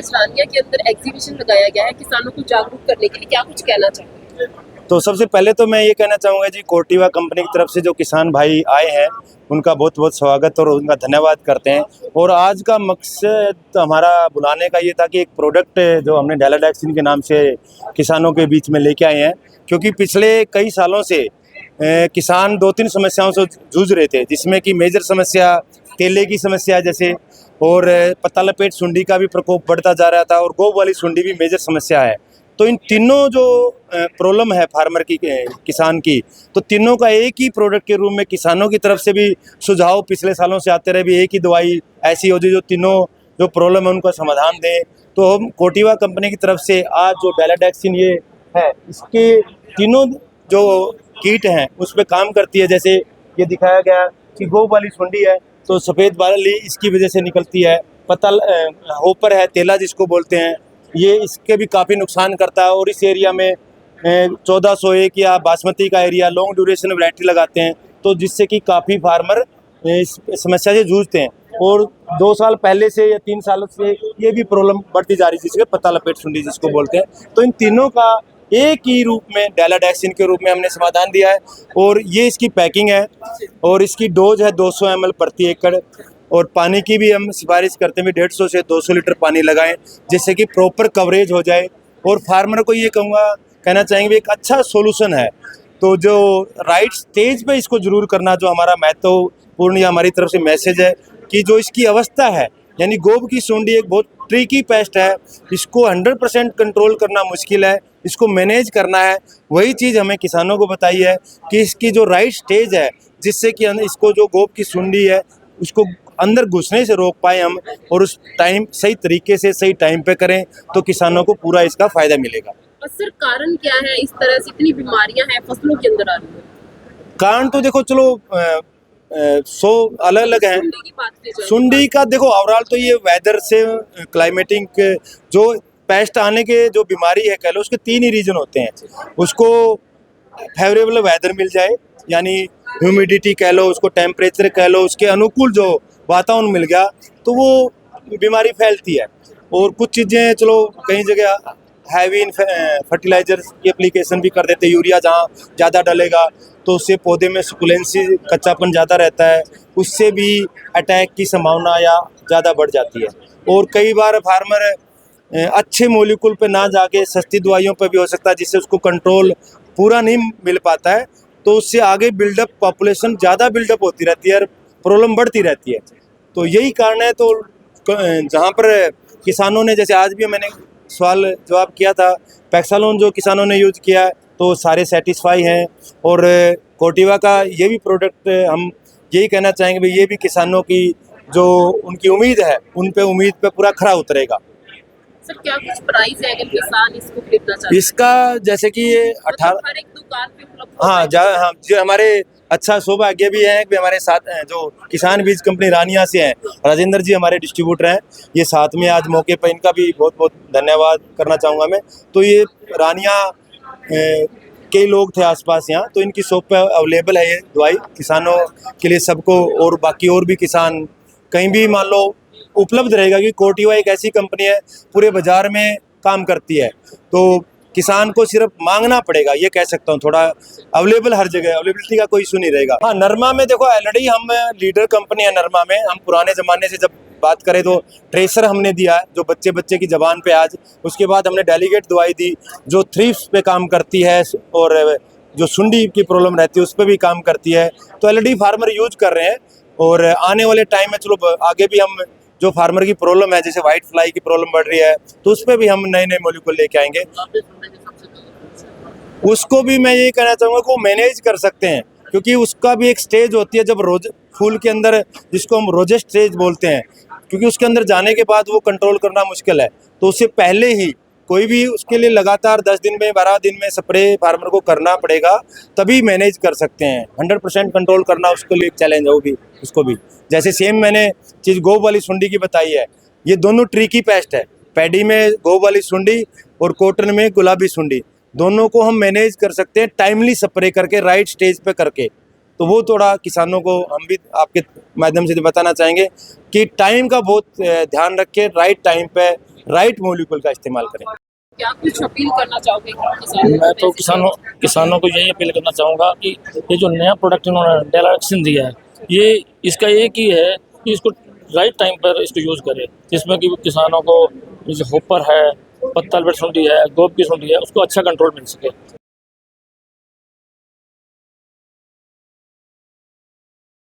आज रानिया के अंदर एग्जीबिशन लगाया गया है किसानों को जागरूक करने के लिए, क्या कुछ कहना चाहोगे? तो सबसे पहले तो मैं ये कहना चाहूँगा जी, कोर्टिवा कंपनी की तरफ से जो किसान भाई आए हैं उनका बहुत बहुत स्वागत और उनका धन्यवाद करते हैं। और आज का मकसद हमारा बुलाने का ये था कि एक प्रोडक्ट जो हमने डेलाडैक्सिन के नाम से किसानों के बीच में लेके आए हैं, क्योंकि पिछले कई सालों से किसान 2-3 समस्याओं से जूझ रहे थे, जिसमें कि मेजर समस्या तेले की समस्या जैसे, और पत्ता लपेट सुंडी का भी प्रकोप बढ़ता जा रहा था, और गोब वाली सुंडी भी मेजर समस्या है। तो इन तीनों जो प्रॉब्लम है फार्मर की, किसान की, तो तीनों का एक ही प्रोडक्ट के रूप में किसानों की तरफ से भी सुझाव पिछले सालों से आते रहे, भी एक ही दवाई ऐसी हो जो तीनों जो प्रॉब्लम है उनका समाधान दें। तो हम कोर्टिवा कंपनी की तरफ से आज जो डेलाडैक्सिन ये है, इसके तीनों जो कीट हैं उस पर काम करती है। जैसे ये दिखाया गया कि गोब वाली सुंडी है तो सफ़ेद बाली इसकी वजह से निकलती है, पत्ता होपर है, तेला जिसको बोलते हैं, ये इसके भी काफ़ी नुकसान करता है। और इस एरिया में 1401 या बासमती का एरिया लॉन्ग ड्यूरेशन वैरायटी लगाते हैं, तो जिससे कि काफ़ी फार्मर इस समस्या से जूझते हैं। और 2 साल पहले से या 3 सालों से ये भी प्रॉब्लम बढ़ती जा रही है, जिसके पत्ता लपेट सुंडी जिसको बोलते हैं। तो इन तीनों का एक ही रूप में डेलाडैक्सिन के रूप में हमने समाधान दिया है। और ये इसकी पैकिंग है और इसकी डोज है 200 ml प्रति एकड़। और पानी की भी हम सिफारिश करते हैं 150 से 200 लीटर पानी लगाएं, जिससे कि प्रॉपर कवरेज हो जाए। और फार्मर को ये कहना चाहेंगे एक अच्छा सोल्यूशन है, तो जो राइट स्टेज पे इसको जरूर करना, जो हमारा महत्वपूर्ण या हमारी तरफ से मैसेज है कि जो इसकी अवस्था है, यानी गोब की सुंडी एक बहुत ट्रिकी पेस्ट है, इसको 100% कंट्रोल करना मुश्किल है, इसको मैनेज करना है। वही चीज़ हमें किसानों को बताई है कि इसकी जो राइट स्टेज है, जिससे कि इसको जो गोब की सुंडी है उसको अंदर घुसने से रोक पाए हम, और उस टाइम सही तरीके से सही टाइम पे करें, तो किसानों को पूरा इसका फायदा मिलेगा। और सर कारण क्या है इस तरह से इतनी बीमारियां हैं फसलों के अंदर आ रही है? कारण तो देखो चलो 100 अलग अलग हैं। सुंडी की बात की जाए, सुंडी का देखो ओवरऑल तो ये वेदर से क्लाइमेटिक जो पेस्ट आने के जो बीमारी है कह लो, उसके 3 ही रीजन होते हैं। उसको फेवरेबल वेदर मिल जाए, यानी ह्यूमिडिटी कह लो, उसको टेम्परेचर कह लो, उसके अनुकूल जो वातावरण मिल गया तो वो बीमारी फैलती है। और कुछ चीज़ें चलो कई जगह हैवी फर्टिलाइजर्स की एप्लीकेशन भी कर देते हैं, यूरिया जहाँ ज़्यादा डलेगा तो उससे पौधे में सुकुलेंसी कच्चापन ज़्यादा रहता है, उससे भी अटैक की संभावना या ज़्यादा बढ़ जाती है। और कई बार फार्मर अच्छे मोलिकुल पे ना जाके सस्ती दवाइयों पे भी हो सकता है, जिससे उसको कंट्रोल पूरा नहीं मिल पाता है, तो उससे आगे बिल्डअप पॉपुलेशन ज़्यादा बिल्डअप होती रहती है और प्रॉब्लम बढ़ती रहती है। तो यही कारण है। तो जहाँ पर किसानों ने, जैसे आज भी मैंने सवाल जवाब किया था, पैक्सालोन जो किसानों ने यूज़ किया है तो सारे सेटिस्फाई हैं। और कोर्टिवा का ये भी प्रोडक्ट हम यही कहना चाहेंगे भाई, ये भी किसानों की जो उनकी उम्मीद है उन पे उम्मीद पे पूरा खरा उतरेगा। सर क्या कुछ प्राइस है अगर किसान इसको खरीदना चाहते हैं? इसका जैसे कि ये 18 हर एक दुकान पे उपलब्ध होता हाँ है? हाँ, जो हमारे अच्छा सौभाग्य भी है कि हमारे साथ हैं जो किसान बीज कंपनी रानिया से हैं, राजेंद्र जी हमारे डिस्ट्रीब्यूटर हैं, ये साथ में आज मौके पर, इनका भी बहुत बहुत धन्यवाद करना चाहूँगा मैं। तो ये रानिया कई लोग थे आसपास यहाँ, तो इनकी शॉप पे अवेलेबल है ये दवाई किसानों के लिए सबको, और बाकी और भी किसान कहीं भी मान लो उपलब्ध रहेगा। कि कोर्टिवा एक ऐसी कंपनी है पूरे बाजार में काम करती है, तो किसान को सिर्फ मांगना पड़ेगा, ये कह सकता हूँ। थोड़ा अवेलेबल हर जगह, अवेलेबिलिटी का कोई इशू नहीं रहेगा। हाँ, नरमा में देखो ऑलरेडी हम लीडर कंपनी है नरमा में। हम पुराने ज़माने से जब बात करें तो ट्रेसर हमने दिया है जो बच्चे की ज़बान पे आज, उसके बाद हमने डेलीगेट दवाई दी जो थ्रिप्स पे काम करती है, और जो सुंडी की प्रॉब्लम रहती है उस पर भी काम करती है। तो ऑलरेडी फार्मर यूज कर रहे हैं, और आने वाले टाइम में चलो आगे भी हम जो फार्मर की प्रॉब्लम है, जैसे वाइट फ्लाई की प्रॉब्लम बढ़ रही है, तो उस पर भी हम नए नए मॉलिक्यूल लेके आएंगे। उसको भी मैं ये कहना चाहूँगा कि वो मैनेज कर सकते हैं, क्योंकि उसका भी एक स्टेज होती है जब रोज फूल के अंदर, जिसको हम रोजे स्टेज बोलते हैं, क्योंकि उसके अंदर जाने के बाद वो कंट्रोल करना मुश्किल है। तो उससे पहले ही कोई भी उसके लिए लगातार 10 दिन में 12 दिन में स्प्रे फार्मर को करना पड़ेगा, तभी मैनेज कर सकते हैं। 100% कंट्रोल करना उसके लिए एक चैलेंज है, वो भी उसको भी। जैसे सेम मैंने चीज़ गोब वाली सुंडी की बताई है, ये दोनों ट्रिकी पेस्ट है। पैडी में गोब वाली सुंडी और कॉटन में गुलाबी सुंडी, दोनों को हम मैनेज कर सकते हैं टाइमली स्प्रे करके, राइट स्टेज पे करके। तो वो थोड़ा किसानों को हम भी आपके माध्यम से बताना चाहेंगे कि टाइम का बहुत ध्यान रखें, राइट टाइम पे राइट मोलिक्यूल का इस्तेमाल करें। क्या कुछ अपील करना चाहोगे किसानों मैं तो को? किसानों को यही अपील करना चाहूँगा कि ये जो नया प्रोडक्ट इन्होंने डेलाक्सिन दिया है, ये इसका एक ही है कि इसको राइट टाइम पर इसको यूज़ करें, जिसमें कि किसानों को जैसे होपर है, पत्ता सुंडी है, गोप की सुंडी है, उसको अच्छा कंट्रोल मिल सके।